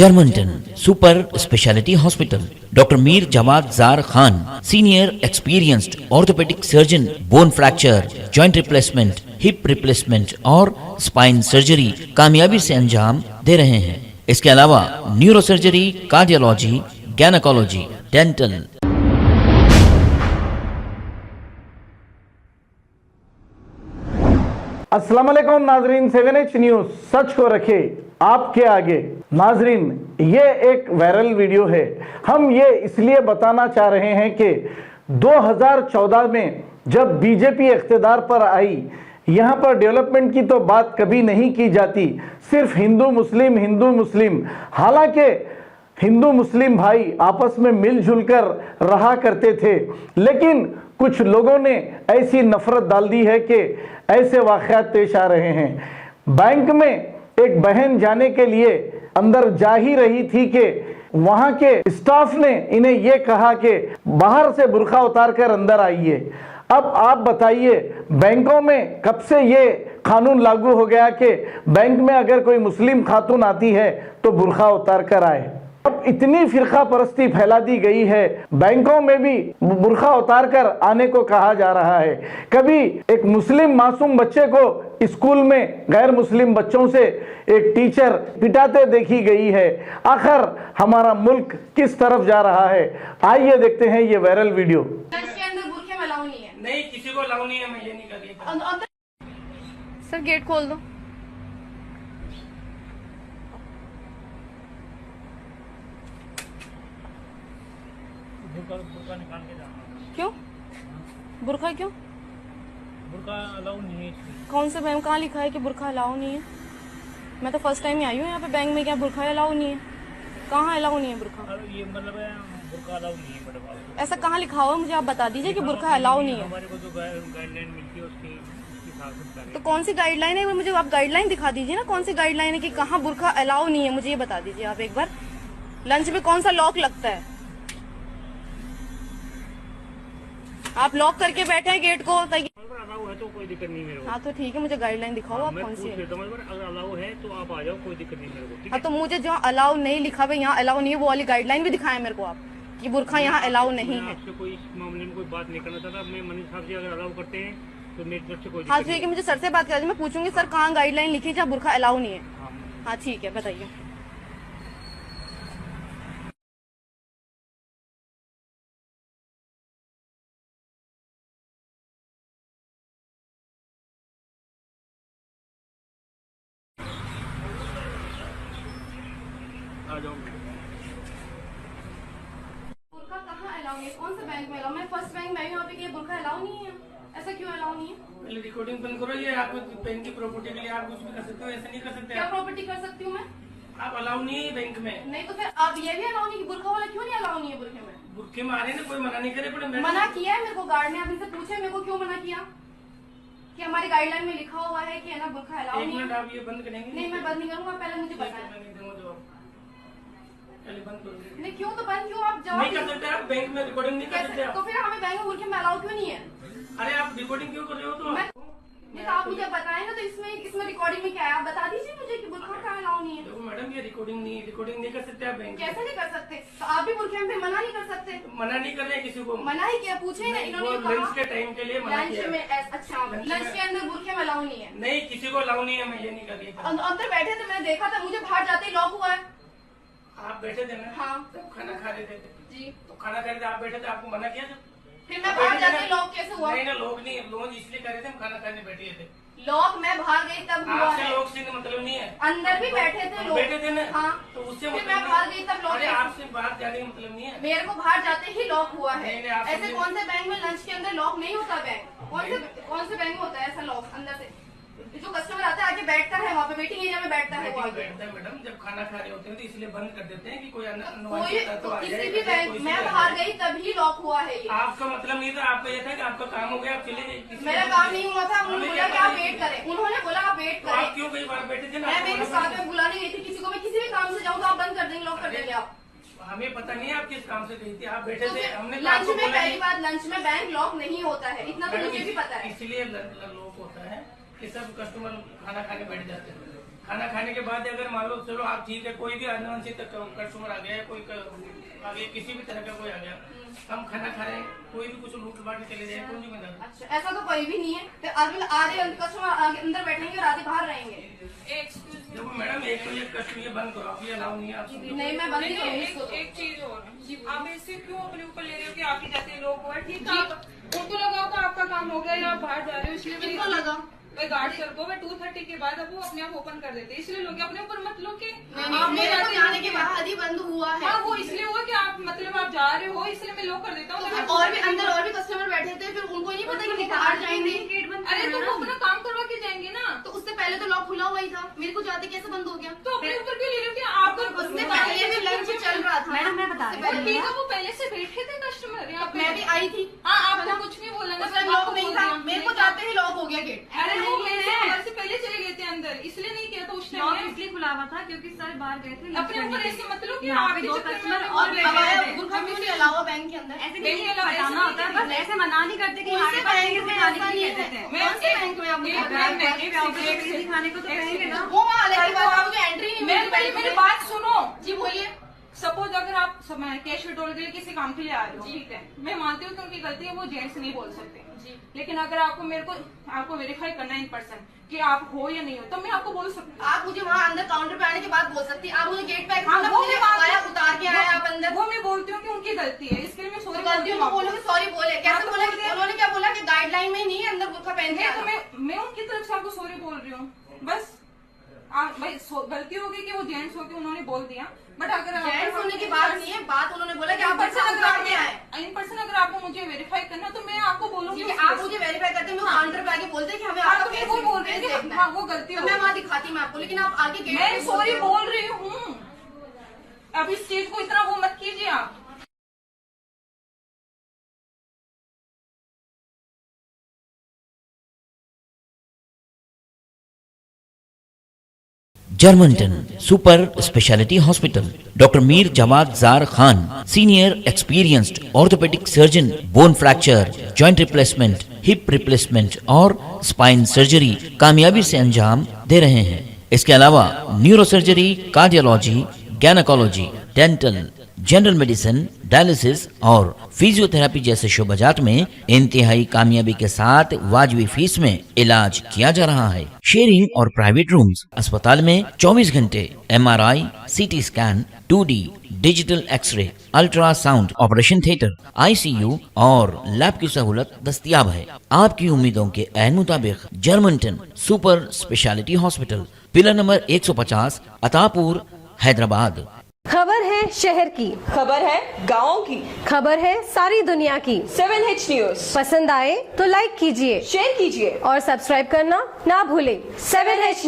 Germanton super speciality hospital, doctor Mir Jawad Zar Khan, senior experienced orthopaedic surgeon, bone fracture, joint replacement, hip replacement और spine surgery कामयाबी से अंजाम दे रहे हैं। इसके अलावा neuro surgery, cardiology, gynaecology, dental. अस्सलाम वालेकुम नाजरीन, 7H न्यूज सच को रखे आपके आगे। नाजरीन, ये एक वायरल वीडियो है। हम ये इसलिए बताना चाह रहे हैं कि 2014 में जब बीजेपी इख्तिदार पर आई, यहाँ पर डेवलपमेंट की तो बात कभी नहीं की जाती, सिर्फ हिंदू मुस्लिम। हालांकि हिंदू मुस्लिम भाई आपस में मिलजुल कर रहा करते थे, लेकिन कुछ लोगों ने ऐसी नफरत डाल दी है कि ऐसे वाक़यात पेश आ रहे हैं। बैंक में एक बहन जाने के लिए अंदर जा ही रही थी कि वहां के स्टाफ ने इन्हें यह कहा कि बाहर से बुर्का उतार कर अंदर आइए। अब आप बताइए, बैंकों में कब से ये कानून लागू हो गया कि बैंक में अगर कोई मुस्लिम खातून आती है तो बुर्का उतार कर आए? अब इतनी फिरका परस्ती फैला दी गई है, बैंकों में भी बुर्का उतार कर आने को कहा जा रहा है। कभी एक मुस्लिम मासूम बच्चे को स्कूल में गैर मुस्लिम बच्चों से एक टीचर पिटाते देखी गई है। आखिर हमारा मुल्क किस तरफ जा रहा है? आइए देखते हैं ये वायरल वीडियो। इसके अंदर बुरखे में अलाउ नहीं है। नहीं, किसी को अलाउ नहीं है, मैं ये नहीं कर। सर गेट खोल दो। बुर्का निकाल के जाना। क्यों बुरखा? क्यों बुर्का अलाउ नहीं है। कौन से बैंक कहाँ लिखा है कि बुरखा अलाउ नहीं है? मैं तो फर्स्ट टाइम ही आई हूँ यहाँ पे बैंक में। क्या बुरखा अलाउ नहीं है? कहाँ अलाउ नहीं है बुरखा? ये मतलब है बुर्का अलाउ नहीं है मैडम। ऐसा कहाँ लिखा हुआ है? मुझे आप बता दीजिए कि बुरखा अलाउ नहीं है। हमारे को जो गाइडलाइन मिलती है उसके हिसाब से। तो कौन सी गाइडलाइन है? मुझे आप गाइडलाइन दिखा दीजिए ना, कौन सी गाइडलाइन है कि कहाँ बुरखा अलाउ नहीं है, मुझे ये बता दीजिए आप एक बार। लंच में कौन सा लॉक लगता है? आप लॉक करके बैठे हैं गेट को। अलाउ है तो कोई दिक्कत नहीं मेरे को। हाँ तो ठीक है, मुझे गाइडलाइन दिखाओ आप कौन सी है। अगर अलाउ है तो आप आ जाओ, कोई दिक्कत नहीं मेरे को। हाँ तो मुझे जहाँ अलाउ नहीं लिखा हुआ, यहाँ अलाउ नहीं है, वो वाली गाइडलाइन भी दिखाएं मेरे को आप कि बुरखा यहाँ अलाउ नहीं है। आपसे कोई इस मामले में कोई बात नहीं करना चाहता। मैं मनीष साहब जी अगर अलाउ करते हैं तो मेरी तरफ से कोई। हाँ ठीक है, मुझे सर से बात कर, मैं पूछूंगी सर कहाँ गाइडलाइन लिखी जहाँ बुरखा अलाउ नहीं है। हाँ ठीक है, बताइए। आ जाओ। बुरखा कहाँ अलाउ नहीं है? कौन से बैंक में अलाउ? मैं फर्स्ट बैंक में यहाँ पे कि बुरखा अलाउ नहीं है। ऐसा क्यों अलाउ नहीं है? पहले रिकॉर्डिंग बंद करो। ये आप बैंक की प्रॉपर्टी के लिए आप कुछ भी कर सकते हो, ऐसा नहीं कर सकते। क्या प्रॉपर्टी कर सकती हूँ मैं? आप अलाउ नहीं है बैंक में। नहीं तो फिर आप ये भी अलाउ नहीं कि बुरखा वाला क्यों नहीं अलाउ नहीं है बुरखे में? बुरखे में आ रहे हैं, कोई मना नहीं करे। पड़े मना किया है मेरे को गार्ड ने, आप इनसे पूछे मेरे को क्यों मना किया कि हमारी गाइडलाइन में लिखा हुआ है कि है ना बुरखा अलाउ एक नहीं मिनट, है। आप ये बंद करेंगे? नहीं मैं बंद नहीं करूंगा, पहले मुझे बताएं। मैं नहीं दूंगा जवाब। पहले बंद करो। नहीं क्यों? तो बंद क्यों? आप जवाब नहीं कर सकते आप बैंक में रिकॉर्डिंग नहीं कर सकते कैसे? आप। तो फिर हमें बैंक में बुरखे में अलाउ क्यों नहीं है? अरे आप रिकॉर्डिंग क्यों कर रहे हो? तो नहीं तो आप मुझे बताएं ना, तो इसमें रिकॉर्डिंग में क्या है? आप बता दीजिए मुझे कि बुरखा का अलाउ नहीं है। देखो मैडम, ये रिकॉर्डिंग नहीं कर सकते आप बैंक। कैसे नहीं कर सकते? तो आप भी बुरखे में मना नहीं कर सकते? मना नहीं कर रहे हैं किसी को। मना ही किया, पूछे ना इन्होंने लंच के टाइम के लिए मना लंच किया। में अच्छा, लंच के अंदर बुरखे में अलाउ नहीं है? नहीं, किसी को अलाउ नहीं है, मैं ये नहीं कर रही। अंदर बैठे थे, मैंने देखा था, मुझे बाहर जाते ही लॉक हुआ है। आप बैठे थे ना? हाँ। तब खाना खा रहे थे जी। तो खाना खा रहे थे, आप बैठे थे, आपको मना किया था? फिर मैं बाहर जाते ही लॉक कैसे हुआ? नहीं ना, लोग नहीं, लोग इसलिए कर रहे थे, हम खाना खाने बैठे थे। लॉक मैं बाहर गई तब हुआ आपसे है। लोग से मतलब नहीं है। अंदर भी बैठे थे लोग। बैठे थे ना? हाँ। तो उससे फिर मतलब मैं बाहर गई तब लॉक। अरे आपसे बाहर जाने का मतलब नहीं है। मेरे को बाहर जाते ही लॉक हुआ है। नहीं, आप ऐसे कौन से बैंक में लंच के अंदर लॉक नहीं होता? बैंक कौन से बैंक में होता है ऐसा लॉक अंदर से? जो कस्टमर आता है आके बैठता है, वहाँ पे वेटिंग एरिया में बैठता है, वो आगे बैठता है मैडम। जब खाना खा रहे होते हैं तो इसलिए बंद कर देते हैं कि कोई किसी भी बैंक। मैं बाहर गई तभी लॉक हुआ है ये। आपका मतलब नहीं था, आपका ये था कि आपका काम हो गया, आप चले गए। मेरा काम नहीं हुआ था, उन्होंने बोला कि आप वेट करें। उन्होंने बोला आप वेट करें। आप क्यों कई बार बैठे थे ना? मैं मेरे साथ में बुलाने गई थी किसी को, मैं किसी भी काम से जाऊँ तो आप बंद कर देंगे, लॉक कर देंगे आप। हमें पता नहीं है आप किस काम से गई थी, आप बैठे थे। हमने लंच में पहली बात, लंच में बैंक लॉक नहीं होता है, इतना तो मुझे भी पता है। इसलिए लोग होता है कि सब कस्टमर खाना खाने बैठ जाते हैं। खाना खाने के बाद अगर मान लो चलो आप ठीक है, कोई भी अनवांछित कस्टमर आ गया, कोई आ गया, किसी भी तरह का कोई आ गया, हम खाना खा रहे हैं, कोई भी कुछ लूट बांट के चले जाए, कौन जिम्मेदार? अच्छा, ऐसा तो कोई भी नहीं है। तो आधे कस्टमर अंदर बैठेंगे और आधे बाहर रहेंगे। देखो मैडम, एक तो ये कस्टमर ये बंद करो, आप ये अलाउ नहीं है आप। नहीं, मैं बंद नहीं करूंगी इसको। एक चीज और, आप ऐसे क्यों अपने ऊपर ले रहे हो कि आपके जैसे लोग हो? ठीक है, उनको लगा होगा आपका काम हो गया या आप बाहर जा रहे हो, इसलिए किसको लगा? भाई गार्ड सर को 2:30 के बाद अब वो अपने आप ओपन कर देते हैं, इसलिए लोग अपने ऊपर मत लो कि मेरे को जाने के बाद ही बंद हुआ है। हाँ, वो इसलिए हुआ कि आप मतलब आप जा रहे हो, इसलिए मैं लॉक कर देता हूँ। और भी अंदर और भी कस्टमर बैठे थे, फिर उनको नहीं पता कि वो बाहर जाएंगे। अरे तो वो अपना काम करवा के जाएंगे ना। तो उससे पहले तो लॉक खुला हुआ ही था, मेरे को जाते कैसे बंद हो गया? तो अपने ऊपर क्यों ले रहे हो कि आपका उससे पहले भी लंच चल रहा था। मैडम मैं बता रही हूँ, ठीक है, वो पहले से बैठे थे कस्टमर यहाँ पे। मैं भी आई थी। हाँ, आपको कुछ नहीं बोला ना, उस टाइम लॉक नहीं था, मेरे को जाते ही लॉक हो गया गेट। अरे वो मेरे घर से पहले चले गए थे अंदर, इसलिए नहीं किया था उस लॉक टाइम। इसलिए खुला हुआ था क्योंकि सर बाहर गए थे lunch अपने करने ऊपर के ऐसे लिए। मत लो कि यहाँ पे आपके 2 चक्कर में कस्टमर हम और लोग बैठे बैठे थे। थे। उनका क्यों नहीं अलावा बैंक के अंदर? ऐसे बैंक नहीं के अलावा हटाना ऐसे होता है, नहीं बस ऐसे मना नहीं करते कि हमारे पास नहीं दिखाने के लिए कहते थे। कौन से बैंक में आप मुझे एक बताएं? मिनट, एक आप सेकंड, दिखाने को तो कहेंगे ना। वो वहाँ अलग की बात है, मुझे एंट्री नहीं मिली पहले बैंक मेरी में। बात सुनो। जी बोलिए। सपोज अगर आप कैश विड्रॉल के लिए किसी काम के लिए आ रहे हो, ठीक है, मैं मानती हूँ कि उनकी गलती है, वो जेंट्स नहीं बोल सकते जी। लेकिन अगर आपको आपको वेरीफाई करना है इन पर्सन कि आप हो या नहीं हो, तो मैं आपको बोल सकती हूँ। आप मुझे वहाँ अंदर काउंटर पे आने के बाद बोल सकती हैं। आप मुझे गेट पे हाँ, वो मैं आया, उतार के आया आप अंदर। वो मैं बोलती हूँ कि उनकी गलती है, इसके लिए मैं तो सॉरी गलतियों को बोलोगे सॉरी बोले, कैसे हाँ, तो बोला? बोल दिया। उन्होंने क्या बोला कि गाइडलाइन में नहीं है अंदर बुरखा पहन के नहीं, तो आना। मैं उनकी तरफ से आपको सॉरी बोल रही हूँ बस। भाई गलती होगी कि वो जेंट्स हो के उन्होंने बोल दिया, बट अगर जेंट्स होने की बात नहीं है, बात उन्होंने बोला कि आप बच्चा उतार के आए। इन पर्सन अगर आपको मुझे वेरीफाई करना तो मैं आपको बोलूंगी ठीक है, आप मुझे वेरीफाई करते हैं, मैं काउंटर पे आके बोलते हैं कि हमें हाँ, आपका तो मैं वो बोल रही हूँ कि हाँ, वो गलती तो हो मैं गई। वहाँ दिखाती मैं आपको, लेकिन आप आगे गेट मैं पे सॉरी बोलते हो। बोल रही हूँ, अब इस चीज को इतना वो मत कीजिए आप। Germantown super speciality hospital, doctor Mir Jamat Jar Khan, senior experienced orthopaedic surgeon, bone fracture, joint replacement, hip replacement और स्पाइन सर्जरी कामयाबी से अंजाम दे रहे हैं। इसके अलावा neuro surgery, cardiology, gynaecology, dental, general medicine, dialysis और फिजियोथेरेपी जैसे शोबाजात में इंतहाई कामयाबी के साथ वाजबी फीस में इलाज किया जा रहा है। शेयरिंग और प्राइवेट रूम्स, अस्पताल में 24 घंटे MRI, CT scan, 2D digital x-ray, ultrasound, operation theatre, ICU और लैब की सहूलत दस्तयाब है। आपकी उम्मीदों के ऐन मुताबिक Germanten super speciality hospital, pillar number 150, Attapur, Hyderabad. खबर है शहर की, खबर है गाँव की, खबर है सारी दुनिया की। 7H न्यूज पसंद आए तो लाइक कीजिए, शेयर कीजिए और सब्सक्राइब करना ना भूलें। 7H news.